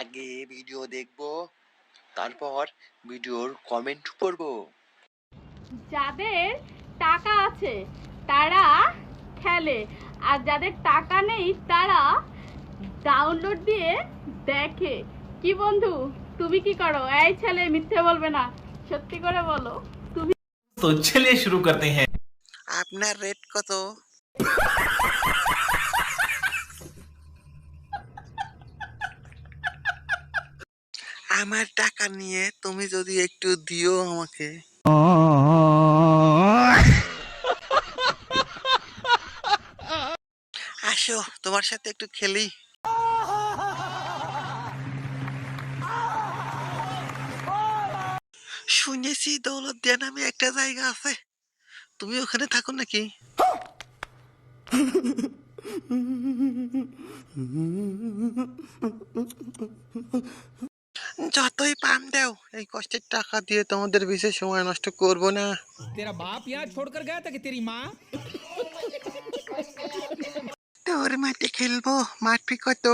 আগে ভিডিও দেখবো, তারপর ভিডিওর কমেন্ট করবো। যাদের টাকা আছে তারা খেলে, আর যাদের টাকা নেই তারা ডাউনলোড দিয়ে দেখে। কি বন্ধু, তুমি কি করো? এই ছেলে, মিথ্যে বলবে না, সত্যি করে বলো তুমি। तो चलिए शुरू करते हैं। আপনার রেট কত? আমার টাকা নিয়ে তুমি যদি একটু দিও আমাকে। আসো, তোমার সাথে একটু খেলি। শুনেছি দৌলতদিয়া নামে একটা জায়গা আছে, তুমি ওখানে থাকো নাকি? যতই পাম দাও, এই কষ্টের টাকা দিয়ে তোমাদের বিশেষ সময় নষ্ট করব না। तेरा बाप यहाँ छोड़कर गया था कि तेरी माँ? তোর মাঠে খেলবো, মাঠ ফি কত?